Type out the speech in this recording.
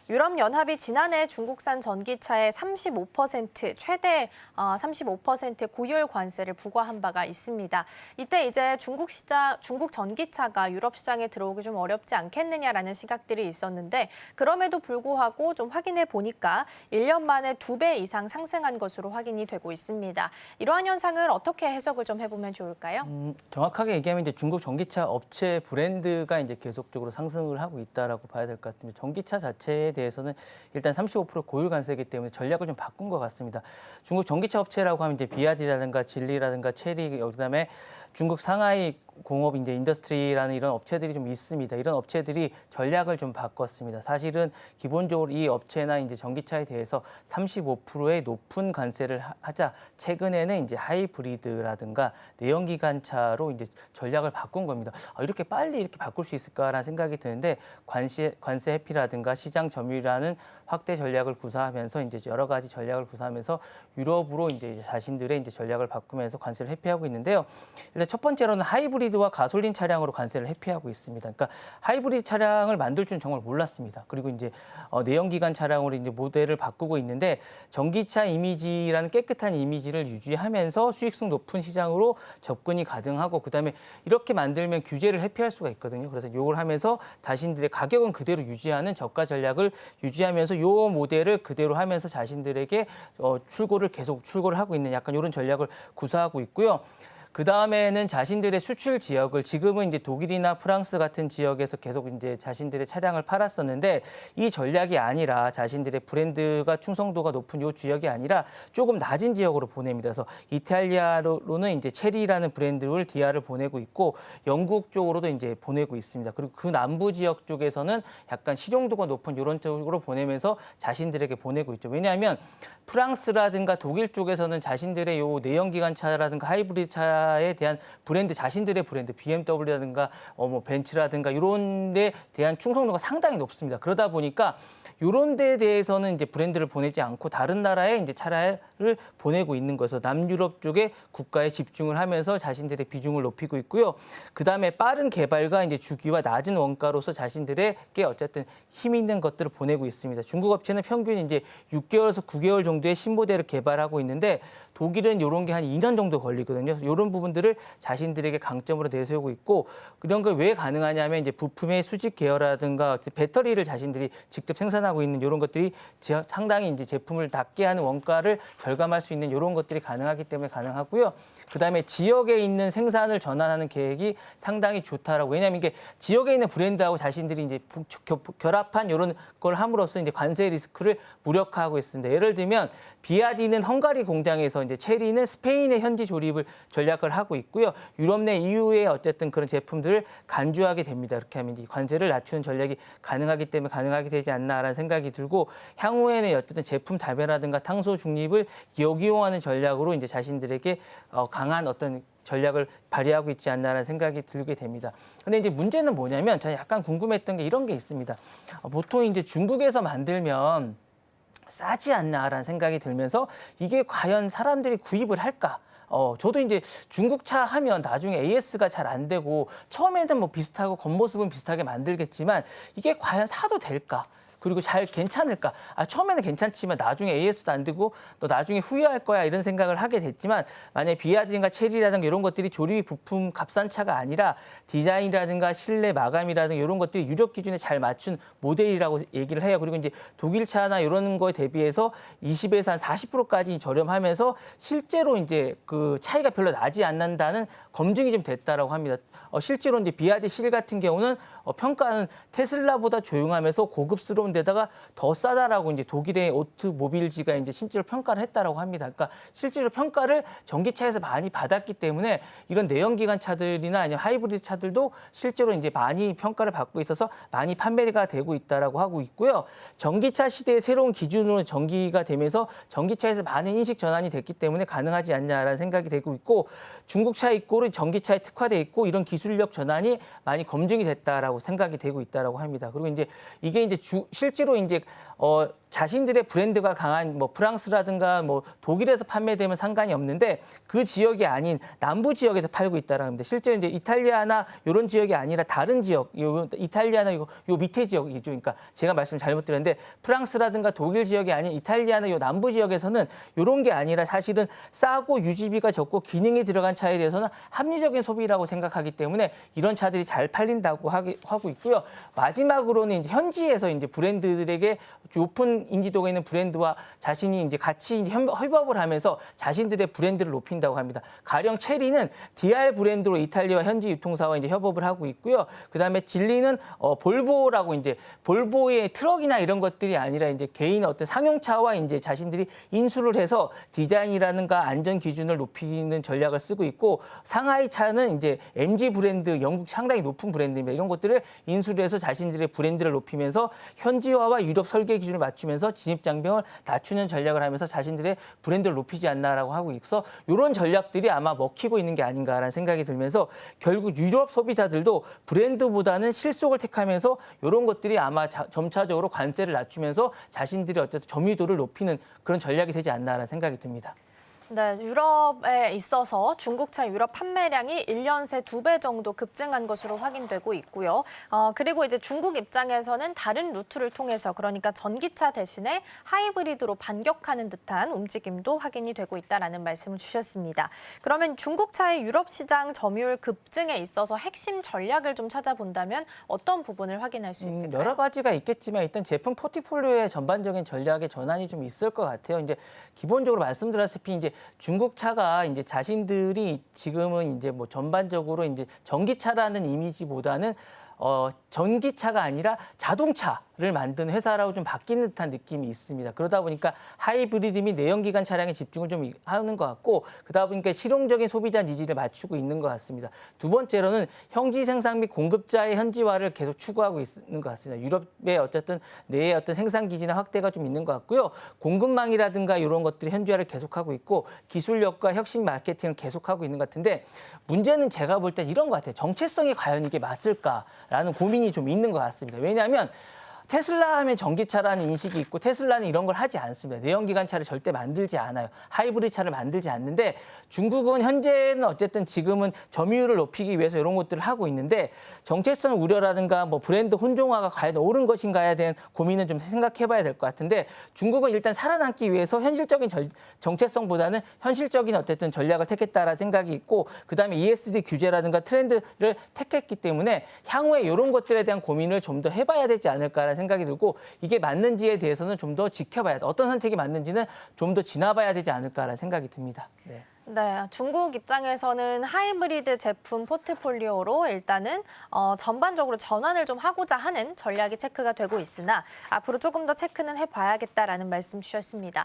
유럽연합이 지난해 중국산 전기차에 35% 최대 35% 고율 관세를 부과한 바가 있습니다. 이때 이제 중국 전기차가 유럽 시장에 들어오기 좀 어렵지 않겠느냐라는 시각들이 있었는데 그럼에도 불구하고 좀 확인해 보니까 1년 만에 2배 이상 상승한 것으로 확인이 되고 있습니다. 이러한 현상을 어떻게 해석을 좀 해보면 좋을까요? 정확하게 얘기하면 이제 중국 전기차 업체 브랜드가 이제 계속적으로 상승을 하고 있다라고 봐야 될 것 같습니다. 전기차 자체에 대해서는 일단 35% 고율 관세이기 때문에 전략을 좀 바꾼 것 같습니다. 중국 전기차 업체라고 하면 이제 비아지라든가 진리라든가 체리, 그다음에 중국 상하이 공업 이제 인더스트리라는 이런 업체들이 좀 있습니다. 이런 업체들이 전략을 좀 바꿨습니다. 사실은 기본적으로 이 업체나 이제 전기차에 대해서 35%의 높은 관세를 하자 최근에는 이제 하이브리드라든가 내연기관차로 이제 전략을 바꾼 겁니다. 이렇게 빨리 이렇게 바꿀 수 있을까라는 생각이 드는데 관세 회피라든가 시장 점유율이라는 확대 전략을 구사하면서 이제 여러 가지 전략을 구사하면서 유럽으로 이제 자신들의 이제 전략을 바꾸면서 관세를 회피하고 있는데요. 일단 첫 번째로는 하이브리드와 가솔린 차량으로 관세를 회피하고 있습니다. 그러니까 하이브리드 차량을 만들 줄은 정말 몰랐습니다. 그리고 이제 내연기관 차량으로 이제 모델을 바꾸고 있는데 전기차 이미지라는 깨끗한 이미지를 유지하면서 수익성 높은 시장으로 접근이 가능하고 그다음에 이렇게 만들면 규제를 회피할 수가 있거든요. 그래서 이걸 하면서 자신들의 가격은 그대로 유지하는 저가 전략을 유지하면서 이 모델을 그대로 하면서 자신들에게 계속 출고를 하고 있는 약간 이런 전략을 구사하고 있고요. 그 다음에는 자신들의 수출 지역을 지금은 이제 독일이나 프랑스 같은 지역에서 계속 이제 자신들의 차량을 팔았었는데 이 전략이 아니라 자신들의 브랜드가 충성도가 높은 이 지역이 아니라 조금 낮은 지역으로 보냅니다. 그래서 이탈리아로는 이제 체리라는 브랜드를 디아를 보내고 있고 영국 쪽으로도 이제 보내고 있습니다. 그리고 그 남부 지역 쪽에서는 약간 실용도가 높은 이런 쪽으로 보내면서 자신들에게 보내고 있죠. 왜냐하면 프랑스라든가 독일 쪽에서는 자신들의 요 내연기관차라든가 하이브리드 차에 대한 브랜드, 자신들의 브랜드, BMW라든가 뭐 벤츠라든가 이런 데 대한 충성도가 상당히 높습니다. 그러다 보니까 이런 데에 대해서는 이제 브랜드를 보내지 않고 다른 나라에 이제 차를 보내고 있는 거죠. 남유럽 쪽에 국가에 집중을 하면서 자신들의 비중을 높이고 있고요. 그다음에 빠른 개발과 이제 주기와 낮은 원가로서 자신들에게 어쨌든 힘 있는 것들을 보내고 있습니다. 중국 업체는 평균 이제 6개월에서 9개월 정도의 신모델을 개발하고 있는데 독일은 이런 게 한 2년 정도 걸리거든요. 이런 부분들을 자신들에게 강점으로 내세우고 있고 그런 게 왜 가능하냐면 이제 부품의 수직 계열이라든가 배터리를 자신들이 직접 생산하고 있는 이런 것들이 상당히 이제 제품을 낫게 하는 원가를 절감할 수 있는 이런 것들이 가능하기 때문에 가능하고요. 그다음에 지역에 있는 생산을 전환하는 계획이 상당히 좋다라고. 왜냐하면 이게 지역에 있는 브랜드하고 자신들이 이제 결합한 이런 걸 함으로써 이제 관세 리스크를 무력화하고 있습니다. 예를 들면 비아디는 헝가리 공장에서 이제 체리는 스페인의 현지 조립을 전략을 하고 있고요. 유럽 내 EU의 어쨌든 그런 제품들을 간주하게 됩니다. 이렇게 하면 이제 관세를 낮추는 전략이 가능하기 때문에 가능하게 되지 않나라는 생각이 들고 향후에는 어쨌든 제품 다변화라든가 탄소 중립을 역이용하는 전략으로 이제 자신들에게 강한 어떤 전략을 발휘하고 있지 않나라는 생각이 들게 됩니다. 근데 이제 문제는 뭐냐면 저는 약간 궁금했던 게 이런 게 있습니다. 보통 이제 중국에서 만들면 싸지 않나라는 생각이 들면서 이게 과연 사람들이 구입을 할까? 저도 이제 중국 차 하면 나중에 AS가 잘 안 되고 처음에는 뭐 비슷하고 겉모습은 비슷하게 만들겠지만 이게 과연 사도 될까? 그리고 잘 괜찮을까? 처음에는 괜찮지만 나중에 AS도 안 되고 또 나중에 후회할 거야 이런 생각을 하게 됐지만 만약에 비아드인가 체리라든가 이런 것들이 조립 부품 값싼 차가 아니라 디자인이라든가 실내 마감이라든가 이런 것들이 유럽 기준에 잘 맞춘 모델이라고 얘기를 해요. 그리고 이제 독일 차나 이런 거에 대비해서 20에서 한 40%까지 저렴하면서 실제로 이제 그 차이가 별로 나지 않는다는 검증이 좀 됐다라고 합니다. 실제로 이제 비아디 실 같은 경우는 평가는 테슬라보다 조용하면서 고급스러운 데다가 더 싸다라고 이제 독일의 오토모빌지가 이제 실제로 평가를 했다라고 합니다. 그러니까 실제로 평가를 전기차에서 많이 받았기 때문에 이런 내연기관 차들이나 아니면 하이브리드 차들도 실제로 이제 많이 평가를 받고 있어서 많이 판매가 되고 있다라고 하고 있고요. 전기차 시대의 새로운 기준으로 전기가 되면서 전기차에서 많은 인식 전환이 됐기 때문에 가능하지 않냐라는 생각이 되고 있고 중국차 입고를 전기차에 특화돼 있고 이런 기술력 전환이 많이 검증이 됐다라고 생각이 되고 있다라고 합니다. 그리고 이제 이게 이제 실제로 이제 자신들의 브랜드가 강한 뭐 프랑스라든가 뭐 독일에서 판매되면 상관이 없는데 그 지역이 아닌 남부 지역에서 팔고 있다라는 겁니다. 실제 이제 이탈리아나 이런 지역이 아니라 다른 지역, 이탈리아나 요 밑에 지역이죠. 그러니까 제가 말씀 잘못 드렸는데 프랑스라든가 독일 지역이 아닌 이탈리아나 요 남부 지역에서는 이런 게 아니라 사실은 싸고 유지비가 적고 기능이 들어간 차에 대해서는 합리적인 소비라고 생각하기 때문에 이런 차들이 잘 팔린다고 하고 있고요. 마지막으로는 이제 현지에서 이제 브랜드들에게 높은 인지도가 있는 브랜드와 자신이 이제 같이 협업을 하면서 자신들의 브랜드를 높인다고 합니다. 가령 체리는 DR 브랜드로 이탈리아 현지 유통사와 이제 협업을 하고 있고요. 그다음에 진리는 볼보라고 이제 볼보의 트럭이나 이런 것들이 아니라 이제 개인 어떤 상용차와 이제 자신들이 인수를 해서 디자인이라든가 안전 기준을 높이는 전략을 쓰고 있고 상하이 차는 이제 MG 브랜드 영국 상당히 높은 브랜드입니다. 이런 것들을 인수를 해서 자신들의 브랜드를 높이면서 현지화와 유럽 설계 기준을 맞추면서 진입 장벽을 낮추는 전략을 하면서 자신들의 브랜드를 높이지 않나라고 하고 있어 이런 전략들이 아마 먹히고 있는 게 아닌가라는 생각이 들면서 결국 유럽 소비자들도 브랜드보다는 실속을 택하면서 이런 것들이 아마 점차적으로 관세를 낮추면서 자신들의 어쨌든 점유도를 높이는 그런 전략이 되지 않나라는 생각이 듭니다. 네, 유럽에 있어서 중국차 유럽 판매량이 1년 새 2배 정도 급증한 것으로 확인되고 있고요. 그리고 이제 중국 입장에서는 다른 루트를 통해서 그러니까 전기차 대신에 하이브리드로 반격하는 듯한 움직임도 확인이 되고 있다라는 말씀을 주셨습니다. 그러면 중국차의 유럽 시장 점유율 급증에 있어서 핵심 전략을 좀 찾아본다면 어떤 부분을 확인할 수 있을까요? 여러 가지가 있겠지만 일단 제품 포트폴리오의 전반적인 전략의 전환이 좀 있을 것 같아요. 이제 기본적으로 말씀드렸다시피 이제 중국 차가 이제 자신들이 지금은 이제 뭐 전반적으로 이제 전기차라는 이미지보다는 전기차가 아니라 자동차를 만드는 회사라고 좀 바뀌는 듯한 느낌이 있습니다. 그러다 보니까 하이브리드 및 내연기관 차량에 집중을 좀 하는 것 같고 그러다 보니까 실용적인 소비자 니즈를 맞추고 있는 것 같습니다. 두 번째로는 형지 생산 및 공급자의 현지화를 계속 추구하고 있는 것 같습니다. 유럽의 어쨌든 내의 어떤 생산 기지나 확대가 좀 있는 것 같고요. 공급망이라든가 이런 것들이 현지화를 계속하고 있고 기술력과 혁신 마케팅을 계속하고 있는 것 같은데 문제는 제가 볼 때 이런 것 같아요. 정체성이 과연 이게 맞을까라는 고민이 좀 있는 것 같습니다. 왜냐하면 테슬라 하면 전기차라는 인식이 있고 테슬라는 이런 걸 하지 않습니다. 내연기관차를 절대 만들지 않아요. 하이브리드 차를 만들지 않는데 중국은 현재는 어쨌든 지금은 점유율을 높이기 위해서 이런 것들을 하고 있는데 정체성 우려라든가 뭐 브랜드 혼종화가 과연 옳은 것인가에 대한 고민은 좀 생각해봐야 될 것 같은데 중국은 일단 살아남기 위해서 현실적인 정체성보다는 현실적인 어쨌든 전략을 택했다라는 생각이 있고 그다음에 ESG 규제라든가 트렌드를 택했기 때문에 향후에 이런 것들에 대한 고민을 좀 더 해봐야 되지 않을까라는 생각이 들고 이게 맞는지에 대해서는 좀 더 지켜봐야 돼. 어떤 선택이 맞는지는 좀 더 지나봐야 되지 않을까라는 생각이 듭니다. 네. 네, 중국 입장에서는 하이브리드 제품 포트폴리오로 일단은 전반적으로 전환을 좀 하고자 하는 전략이 체크가 되고 있으나 앞으로 조금 더 체크는 해봐야겠다라는 말씀 주셨습니다.